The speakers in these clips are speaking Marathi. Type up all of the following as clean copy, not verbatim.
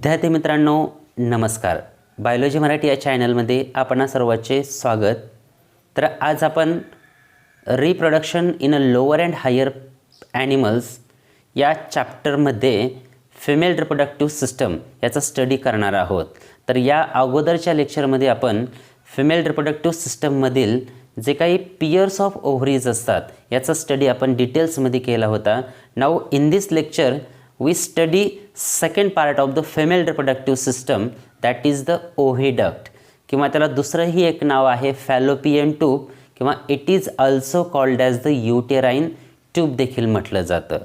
विद्यार्थी मित्रांनो नमस्कार. बायोलॉजी मराठी या चॅनलमध्ये आपणा सर्वांचे स्वागत. तर आज आपण reproduction in a lower and higher animals या चॅप्टरमध्ये फिमेल रिप्रोडक्टिव्ह सिस्टम याचा स्टडी करणार आहोत. तर या अगोदरच्या लेक्चरमध्ये आपण फिमेल रिप्रोडक्टिव्ह सिस्टममधील जे काही पियर्स ऑफ ओव्हरीज असतात याचा स्टडी आपण डिटेल्समध्ये केला होता. Now in this lecture we study second part of the female reproductive system, that is the oviduct किंवा त्याला दुसरंही एक नाव आहे फॅलोपियन ट्यूब किंवा it is also called as the uterine tube देखील म्हटलं जातं.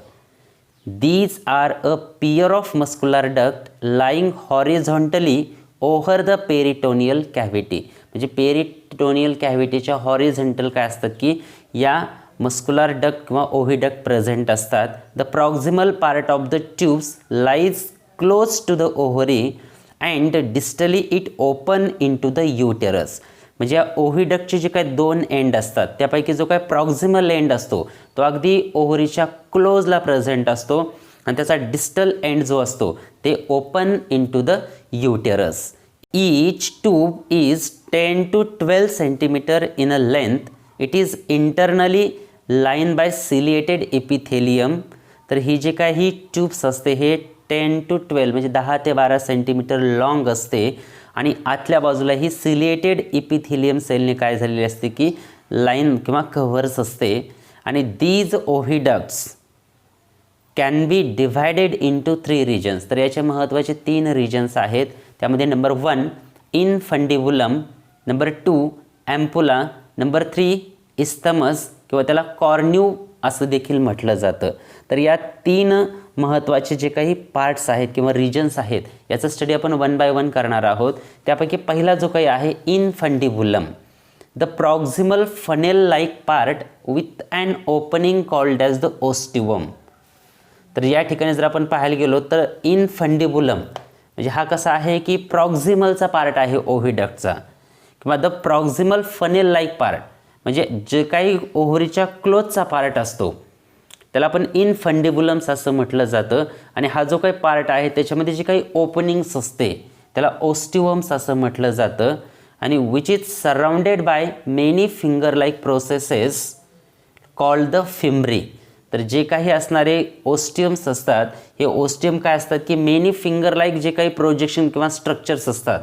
These are a pair of muscular duct lying horizontally over the peritoneal cavity. म्हणजे पेरिटोनियल कॅव्हिटीच्या हॉरिझॉन्टल काय असतात की या मस्क्युलर डक्ट किंवा ओव्हिडक्ट प्रेझेंट असतात. The proximal part of the tubes lies close to the ovary and distally it open in to the uterus. म्हणजे या ओव्हिडक्टचे जे काही दोन एंड असतात त्यापैकी जो काही प्रॉक्झिमल एंड असतो तो अगदी ओव्हरीच्या क्लोजला प्रेझेंट असतो आणि त्याचा डिस्टल एंड जो असतो ते open in to the uterus. Each tube is 10 to 12 centimetre in a length. It is internally line by ciliated epithelium. तर ही जे काही ट्यूब्स असते हे 10 to 12 म्हणजे 10 ते 12 सेंटीमीटर लॉंग असते आणि आतल्या बाजूला ही सिलिएटेड एपिथेलियम सेलने काय झालेली असते की लाईन किंवा कव्हर्स असते. आणि these oviducts can be divided into 3 regions. तर याचे महत्त्वाचे 3 रिजन्स आहेत. त्यामध्ये number 1 infundibulum, number 2 ampulla, number 3 isthmus किंवा त्याला कॉर्न्यू असं देखील म्हटलं जातं. तर या 3 महत्त्वाचे जे काही पार्ट्स आहेत किंवा रिजन्स आहेत याचा स्टडी आपण 1 by 1 करणार आहोत. त्यापैकी पहिला जो काही आहे infundibulum, the proximal funnel like part with an opening called as the ostium. तर या ठिकाणी जर आपण पाहायला गेलो तर इनफंडिबुलम म्हणजे हा कसा आहे की प्रॉक्झिमलचा पार्ट आहे ओव्हिडक्टचा किंवा the proximal funnel like part म्हणजे जे काही ओव्हरीच्या क्लोजचा पार्ट असतो त्याला आपण इनफंडिबुलम्स असं म्हटलं जातं. आणि हा जो काही पार्ट आहे त्याच्यामध्ये जे काही ओपनिंग्स असते त्याला ओस्टिवम्स असं म्हटलं जातं. आणि which is surrounded by many finger like processes called the fimbriae. तर जे काही असणारे ओस्टियम्स असतात हे ओस्टियम काय असतात की मेनी फिंगर लाईक जे काही प्रोजेक्शन किंवा स्ट्रक्चर्स असतात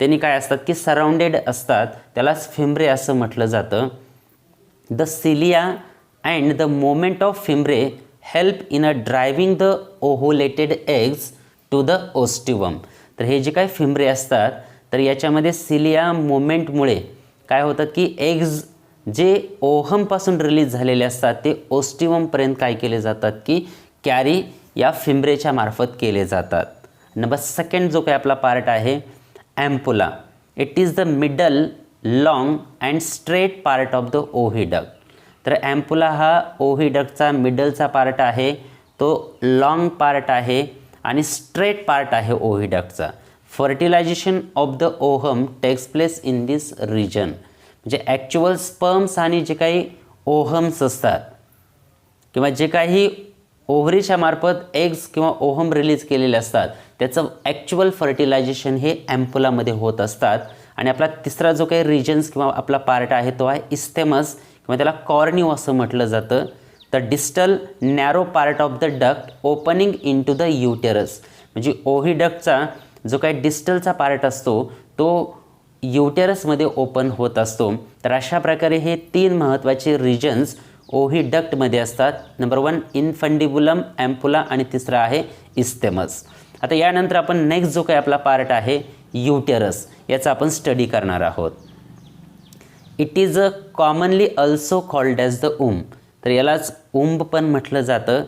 त्यांनी काय असतात की सराउंडेड असतात, त्यालाच फिम्ब्रे असं म्हटलं जातं. The cilia and the moment of fimbriae help in a driving the ovulated eggs to the ostium. तर हे जे काही फिम्ब्रे असतात तर याच्यामध्ये सिलिया मोमेंटमुळे काय होतात की एग्ज जे ओव्हमपासून रिलीज झालेले असतात ते ओस्टिवमपर्यंत काय केले जातात की कॅरी या फिम्ब्रेच्या मार्फत केले जातात. नंबर 2 जो काही आपला पार्ट आहे ampulla. It is the middle long and straight part of the oviduct. तर ॲम्पुला हा ओव्हिडक्टचा मिडलचा पार्ट आहे, तो लॉंग पार्ट आहे आणि स्ट्रेट पार्ट आहे ओव्हिडक्टचा. Fertilisation of the ovum takes place in this region. म्हणजे ॲक्च्युअल स्पर्म्स आणि जे काही ओव्हम्स असतात किंवा जे काही ओव्हरीच्या मार्फत एग्स किंवा ओव्हम रिलीज केलेले असतात त्याचं ॲक्च्युअल फर्टिलायझेशन हे ॲम्पुलामध्ये होत असतात. आणि आपला तिसरा जो काही रिजन्स किंवा आपला पार्ट आहे तो आहे इस्थेमस किंवा त्याला कॉर्न्यू असं म्हटलं जातं. The distal narrow part of the duct opening in to the uterus. म्हणजे ओव्हिडक्टचा जो काही डिस्टलचा पार्ट असतो तो युटेरसमध्ये ओपन होत असतो. तर अशा प्रकारे हे 3 महत्त्वाचे रिजन्स ओव्हिडक्टमध्ये असतात. नंबर 1 इनफंडिबुलम, ॲम्पुला आणि तिसरा आहे इस्थेमस. आता यानंतर आपण नेक्स्ट जो काही आपला पार्ट आहे युटेरस याचा आपण स्टडी करणार आहोत. It is a commonly also called as the womb. तर यालाच उंब पण म्हटलं जातं.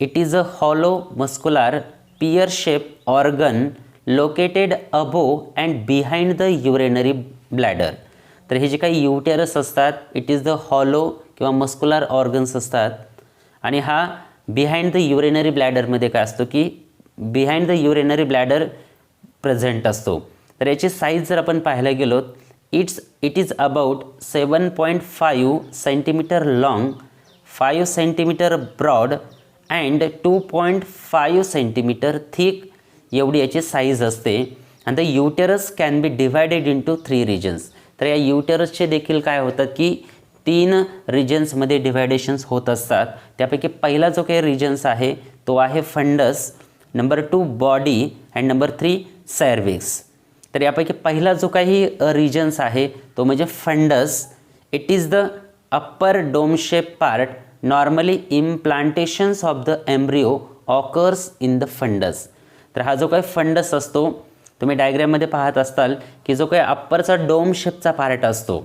It is a hollow muscular pear shape organ located above and behind the urinary bladder. तर हे जे काही युटेरस असतात इट इज द हॉलो किंवा मस्क्युलर ऑर्गन्स असतात आणि हा बिहाइंड द युरेनरी ब्लॅडरमध्ये काय असतो की behind the urinary bladder present असतो. तर याची साईज जर आपण पाहायला गेलो it is about 7.5 centimetre long, 5 centimetre broad and 2.5 centimetre thick एवढी याची साईज असते. आणि the uterus can be divided into 3 regions. तर या युटेरसचे देखील काय होतात की 3 रिजन्समध्ये डिव्हायडेशन्स होत असतात. त्यापैकी पहिला जो काही रिजन्स आहे तो आहे fundus, number 2 body and number 3 cervix. तर यापैकी पहिला जो काही रिजन्स आहे तो म्हणजे fundus. It is the upper dome shape part. Normally implantations of the embryo occurs in the fundus. तर हा जो काही फंडस असतो, तुम्ही डायग्रॅममध्ये पाहत असताल की जो काही अप्परचा डोम शेपचा पार्ट असतो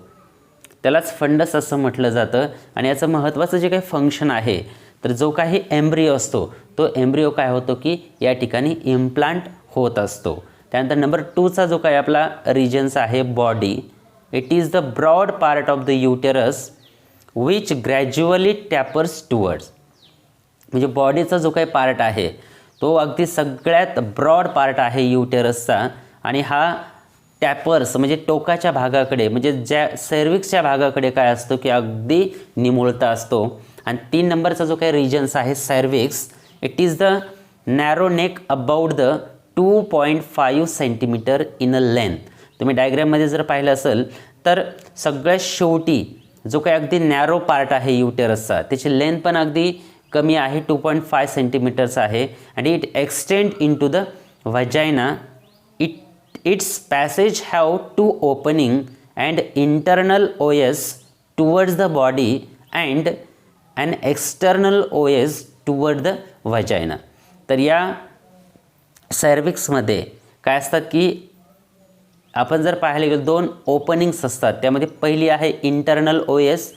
त्यालाच फंडस असं म्हटलं जातं. आणि याचं महत्त्वाचं जे काही फंक्शन आहे, तर जो काही एम्ब्रिओ असतो तो एम्ब्रिओ काय होतो की या ठिकाणी इम्प्लांट होत असतो. त्यानंतर नंबर 2चा जो काही आपला रिजन्स आहे body. It is the broad part of the uterus which gradually tapers towards. म्हणजे बॉडीचा जो काही पार्ट आहे तो अगदी सगळ्यात ब्रॉड पार्ट आहे युटेरसचा. आणि हा टॅपर्स म्हणजे टोकाच्या भागाकडे म्हणजे ज्या सर्व्हिक्सच्या भागाकडे काय असतो की अगदी निमुळता असतो. आणि 3 नंबरचा जो काही रिजन्स आहे cervix. It is the narrow neck about the 2.5 centimetre in a length. तुम्ही डायग्रॅममध्ये जर पाहिलं असेल तर सगळ्यात शेवटी जो काही अगदी नॅरो पार्ट आहे युटेरसचा त्याची लेंथ पण अगदी कमी आहे, 2.5 सेंटीमीटरचा आहे. and it extend into the vagina. Its passage have 2 opening and internal OS towards the body and an external OS toward the vagina. तर या सर्व्हिक्समध्ये काय असतात की आपण जर पाहायला गेलो 2 ओपनिंग्स असतात. त्यामध्ये पहिली आहे इंटरनल OS.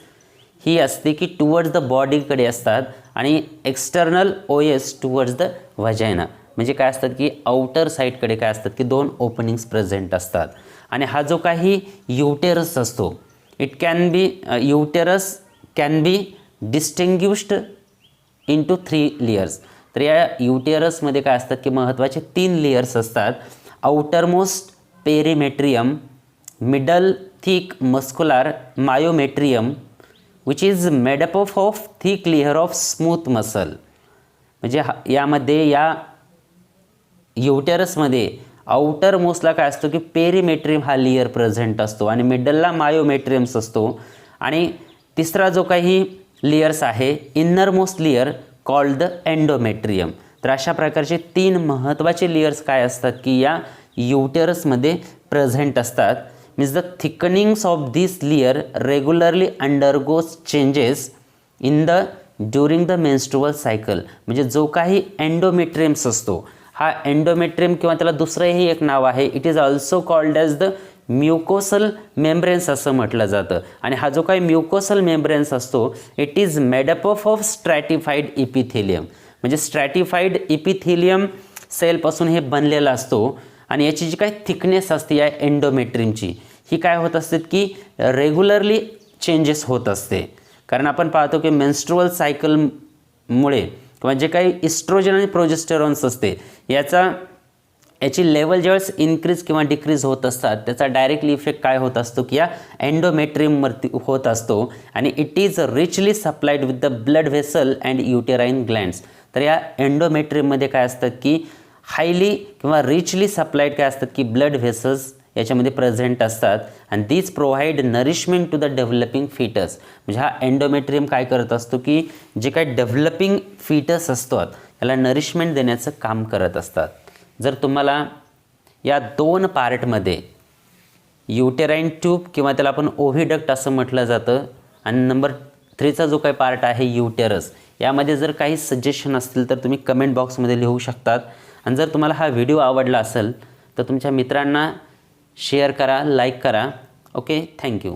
ही असते की टुवर्ड्स द बॉडीकडे असतात आणि एक्सटर्नल OS टुवर्ड्स द व्हाजायना. म्हणजे काय असतात की आउटर साईडकडे काय असतात की 2 ओपनिंग्स प्रेझेंट असतात. आणि हा जो काही युटेरस असतो uterus can be distinguished into 3 layers. तर या युटेरसमध्ये काय असतात की महत्त्वाचे 3 लेयर्स असतात. Outermost perimetrium, middle thick muscular myometrium which is made up of thick layer of smooth muscle. म्हणजे यामध्ये या युटेरसमध्ये आउटर मोस्टला काय असतो की पेरिमेट्रियम हा लेयर प्रेझेंट असतो आणि मिडलला मायोमेट्रियम्स असतो. आणि तिसरा जो काही लेयर्स आहे inner most layer called the endometrium. तर अशा प्रकारचे 3 महत्त्वाचे लेयर्स काय असतात की या युटेरसमध्ये प्रेझेंट असतात. Means the thickenings of this layer regularly undergoes changes in the during the menstrual cycle. म्हणजे जो काही एंडोमेट्रियम्स असतो हा एंडोमेट्रियम किंवा त्याला दुसरंही एक नाव आहे. It is also called as the mucosal membranes असं म्हटलं जातं. आणि हा जो काही म्युकोसल मेम्ब्रेन्स असतो it is made up of stratified epithelium. म्हणजे स्ट्रॅटिफाईड इपिथेलियम सेलपासून हे बनलेलं असतो. आणि याची जी काही थिकनेस असते या एंडोमेट्रियमची ही काय होत असते की रेग्युलरली चेंजेस होत असते. कारण आपण पाहतो की मेन्स्ट्रुअल सायकलमुळे किंवा जे काही इस्ट्रोजन आणि प्रोजेस्टेरॉन्स असते याची लेवल ज्यावेळेस इन्क्रीज किंवा डिक्रीज होत असतात त्याचा डायरेक्टली इफेक्ट काय होत असतो की या एंडोमेट्रियमवरती होत असतो. आणि it is richly supplied with the blood vessel and uterine glands. तर या एंडोमेट्रियममध्ये काय असतात की हायली किंवा रिचली सप्लाइड काय असतात की ब्लड व्हेसल्स याच्यामध्ये प्रेझेंट असतात. आणि these provide nourishment to the developing foetus. म्हणजे हा एंडोमेट्रियम काय करत असतो की जे काही डेव्हलपिंग फीटस असतात त्याला नरिशमेंट देण्याचं काम करत असतात. जर तुम्हाला या 2 पार्टमध्ये युटेराईन ट्यूब किंवा त्याला आपण ओव्हिडक्ट असं म्हटलं जातं आणि नंबर 3चा जो काही पार्ट आहे युटेरस यामध्ये जर काही सजेशन असतील तर तुम्ही कमेंट बॉक्समध्ये लिहू शकतात. आणि जर तुम्हाला हा व्हिडिओ आवडला असेल तर तुमच्या मित्रांना शेअर करा, लाईक करा. Okay, thank you.